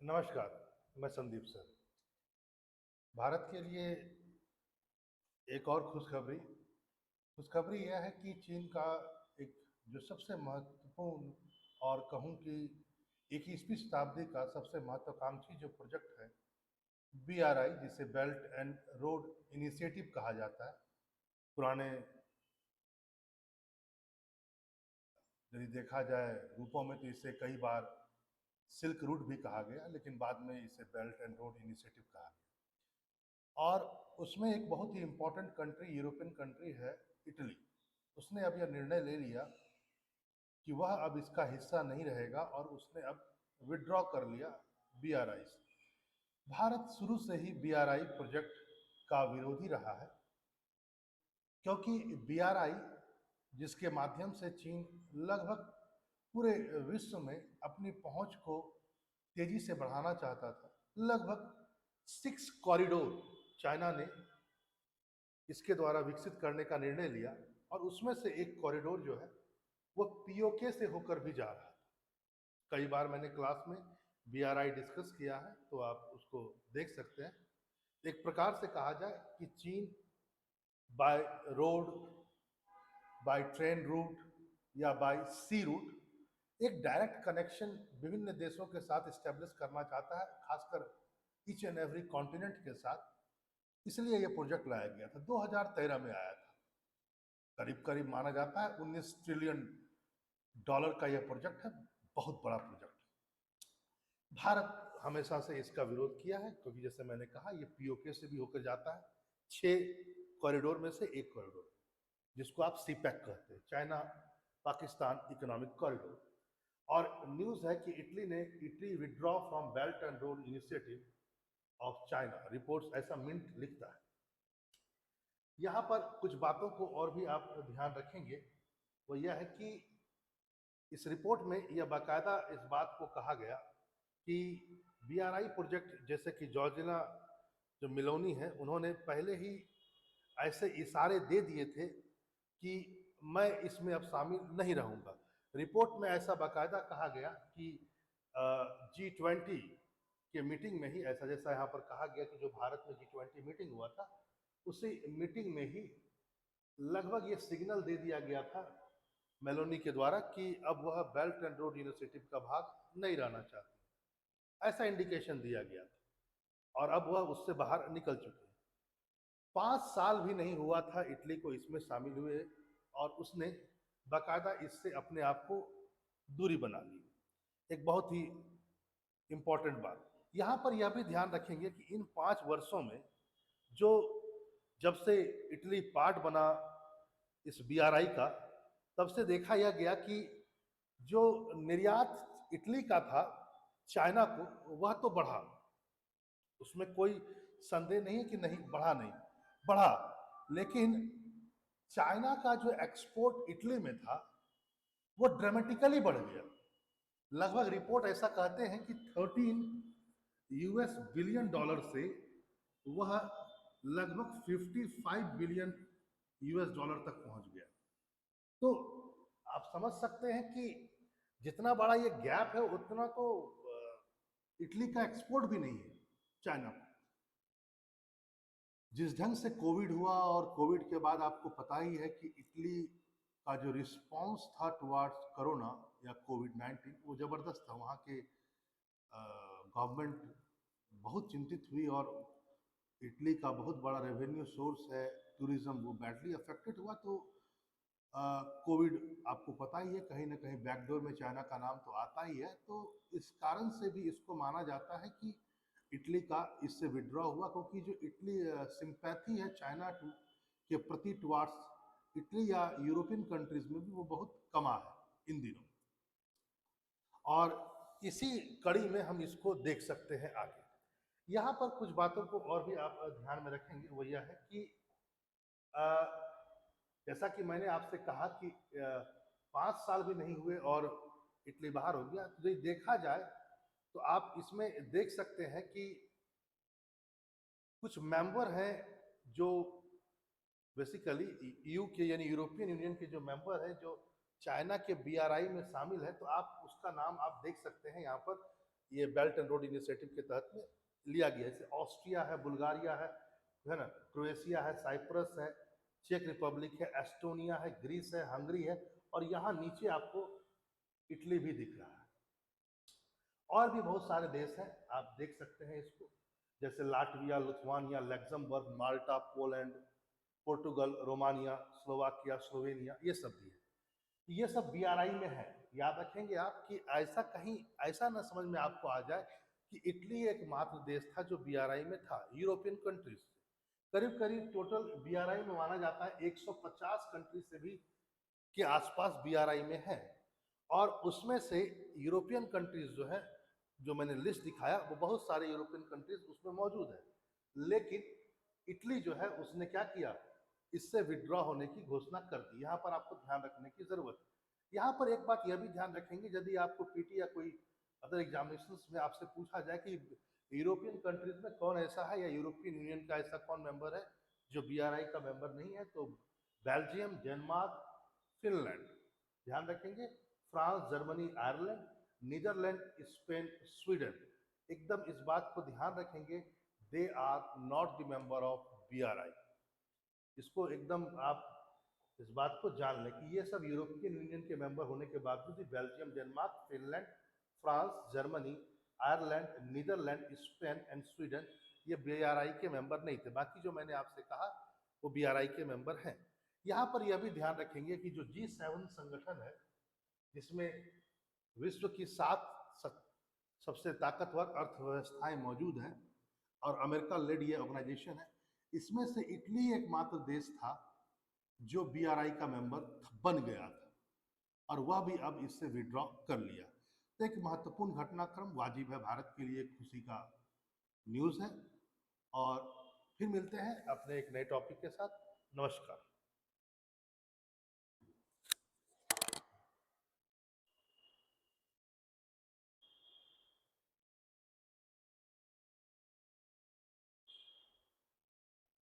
नमस्कार, मैं संदीप सर। भारत के लिए एक और खुशखबरी यह है कि चीन का एक जो सबसे महत्वपूर्ण और कहूँ कि 21वीं शताब्दी का सबसे महत्वाकांक्षी जो प्रोजेक्ट है, बीआरआई, जिसे बेल्ट एंड रोड इनिशिएटिव कहा जाता है। पुराने यदि देखा जाए रूपों में तो इसे कई बार सिल्क रूट भी कहा गया, लेकिन बाद में इसे बेल्ट एंड रोड इनिशिएटिव कहा गया। और उसमें एक बहुत ही इम्पोर्टेंट कंट्री, यूरोपियन कंट्री है इटली। उसने अब यह निर्णय ले लिया कि वह अब इसका हिस्सा नहीं रहेगा और उसने अब विड्रॉ कर लिया बीआरआई से। भारत शुरू से ही बीआरआई प्रोजेक्ट का विरोधी रहा है, क्योंकि बीआरआई जिसके माध्यम से चीन लगभग पूरे विश्व में अपनी पहुंच को तेजी से बढ़ाना चाहता था। लगभग 6 कॉरिडोर चाइना ने इसके द्वारा विकसित करने का निर्णय लिया, और उसमें से एक कॉरिडोर जो है वो पीओके से होकर भी जा रहा था। कई बार मैंने क्लास में बीआरआई डिस्कस किया है, तो आप उसको देख सकते हैं। एक प्रकार से कहा जाए कि चीन by road, by train route या बाय सी रूट एक डायरेक्ट कनेक्शन विभिन्न देशों के साथ स्टेब्लिश करना चाहता है, खासकर ईच एंड एवरी कॉन्टिनेंट के साथ। इसलिए यह प्रोजेक्ट लाया गया था, 2013 में आया था। करीब करीब माना जाता है 19 ट्रिलियन डॉलर का यह प्रोजेक्ट है, बहुत बड़ा प्रोजेक्ट। भारत हमेशा से इसका विरोध किया है, क्योंकि जैसे मैंने कहा ये पीओके से भी होकर जाता है। 6 कॉरिडोर में से एक कॉरिडोर, जिसको आप सीपैक कहते हैं, चाइना पाकिस्तान इकोनॉमिक कॉरिडोर। और न्यूज है कि Italy withdraw from belt and road initiative of China, reports ऐसा मिंट लिखता है। यहाँ पर कुछ बातों को और भी आप ध्यान रखेंगे, वो यह है कि इस रिपोर्ट में यह बाकायदा इस बात को कहा गया कि बीआरआई प्रोजेक्ट, जैसे कि जॉर्जिना जो मिलोनी है, उन्होंने पहले ही ऐसे इशारे दे दिए थे कि मैं इसमें अब शामिल नहीं रहूंगा। रिपोर्ट में ऐसा बाकायदा कहा गया कि G20 के मीटिंग में ही, ऐसा जैसा यहाँ पर कहा गया कि जो भारत में G20 मीटिंग हुआ था, उसी मीटिंग में ही लगभग ये सिग्नल दे दिया गया था मेलोनी के द्वारा कि अब वह बेल्ट एंड रोड इनिशिएटिव का भाग नहीं रहना चाहती। ऐसा इंडिकेशन दिया गया था, और अब वह उससे बाहर निकल चुके हैं। 5 साल भी नहीं हुआ था इटली को इसमें शामिल हुए, और उसने बाकायदा इससे अपने आप को दूरी बना ली। एक बहुत ही इंपॉर्टेंट बात यहाँ पर यह भी ध्यान रखेंगे कि इन 5 वर्षों में, जो जब से इटली पार्ट बना इस बीआरआई का, तब से देखा यह गया कि जो निर्यात इटली का था चाइना को, वह तो बढ़ा, उसमें कोई संदेह नहीं कि नहीं बढ़ा, नहीं बढ़ा। लेकिन चाइना का जो एक्सपोर्ट इटली में था वो ड्रामेटिकली बढ़ गया। लगभग रिपोर्ट ऐसा कहते हैं कि 13 यूएस बिलियन डॉलर से वह लगभग 55 बिलियन यूएस डॉलर तक पहुंच गया। तो आप समझ सकते हैं कि जितना बड़ा ये गैप है, उतना तो इटली का एक्सपोर्ट भी नहीं है चाइना को। जिस ढंग से कोविड हुआ, और कोविड के बाद आपको पता ही है कि इटली का जो रिस्पांस था टुवार्ड्स कोरोना या कोविड-19, वो ज़बरदस्त था। वहाँ के गवर्नमेंट बहुत चिंतित हुई, और इटली का बहुत बड़ा रेवेन्यू सोर्स है टूरिज्म, वो बैडली अफेक्टेड हुआ। तो कोविड आपको पता ही है, कहीं ना कहीं बैकडोर में चाइना का नाम तो आता ही है। तो इस कारण से भी इसको माना जाता है कि इटली का इससे विड्रॉ हुआ, क्योंकि जो इटली सिंपैथी है चाइना के प्रति टुवार्ड्स इटली या यूरोपियन कंट्रीज में भी वो बहुत कमा है इन दिनों। और इसी कड़ी में हम इसको देख सकते हैं आगे। यहाँ पर कुछ बातों को और भी आप ध्यान में रखेंगे, वो यह है कि जैसा कि मैंने आपसे कहा कि 5 साल भी नहीं हुए और इटली बाहर हो गया। तो देखा जाए तो आप इसमें देख सकते हैं कि कुछ मेंबर हैं जो बेसिकली ईयू के, यानी यूरोपियन यूनियन के जो मेंबर हैं, जो चाइना के बीआरआई में शामिल है। तो आप उसका नाम आप देख सकते हैं यहाँ पर, ये बेल्ट एंड रोड इनिशिएटिव के तहत में लिया गया है। जैसे ऑस्ट्रिया है, बुल्गारिया है ना, क्रोएशिया है, साइप्रस है, चेक रिपब्लिक है, एस्टोनिया है, ग्रीस है, हंगरी है, और यहाँ नीचे आपको इटली भी दिख रहा है। और भी बहुत सारे देश हैं, आप देख सकते हैं इसको, जैसे Latvia, Lithuania, Luxembourg, Malta, Poland, Portugal, Romania, Slovakia, Slovenia, ये सब भी है। ये सब बीआरआई में है। याद रखेंगे आप कि ऐसा कहीं ऐसा ना समझ में आपको आ जाए कि इटली एकमात्र देश था जो बीआरआई में था। यूरोपियन कंट्रीज करीब करीब टोटल बीआरआई में माना जाता है 150 कंट्री से भी के आसपास बीआरआई में है, और उसमें से यूरोपियन कंट्रीज जो है, जो मैंने लिस्ट दिखाया, वो बहुत सारे यूरोपियन कंट्रीज उसमें मौजूद है, लेकिन इटली जो है उसने क्या किया, इससे विड्रॉ होने की घोषणा कर दी। यहाँ पर आपको ध्यान रखने की जरूरत है। यहाँ पर एक बात यह भी ध्यान रखेंगे, यदि आपको पीटी या कोई अदर एग्जामिनेशन में आपसे पूछा जाए कि यूरोपियन कंट्रीज में कौन ऐसा है या यूरोपियन यूनियन का ऐसा कौन मेंबर है जो बीआरआई का मेंबर नहीं है, तो बेल्जियम, डेनमार्क, फिनलैंड, ध्यान रखेंगे, France, Germany, Ireland, Netherland, Spain, Sweden, एकदम इस बात को ध्यान रखेंगे, they are not the member of BRI. इसको एकदम आप इस बात को जान लें कि ये सब यूरोपियन यूनियन के मेंबर होने के बावजूद भी Belgium, Denmark, Finland, France, Germany, Ireland, Netherland, Spain and Sweden ये बीआरआई के मेंबर नहीं थे। बाकी जो मैंने आपसे कहा वो बीआरआई के मेंबर हैं। यहाँ पर यह भी ध्यान रखेंगे कि जो G7 संगठन है, जिसमें विश्व की 7 सबसे ताकतवर अर्थव्यवस्थाएं मौजूद हैं और अमेरिका लेड ये ऑर्गेनाइजेशन है, इसमें से इटली एकमात्र देश था जो बीआरआई का मेंबर बन गया था, और वह भी अब इससे विड्रॉ कर लिया। तो एक महत्वपूर्ण घटनाक्रम वाजिब है, भारत के लिए खुशी का न्यूज़ है। और फिर मिलते हैं अपने एक नए टॉपिक के साथ। नमस्कार।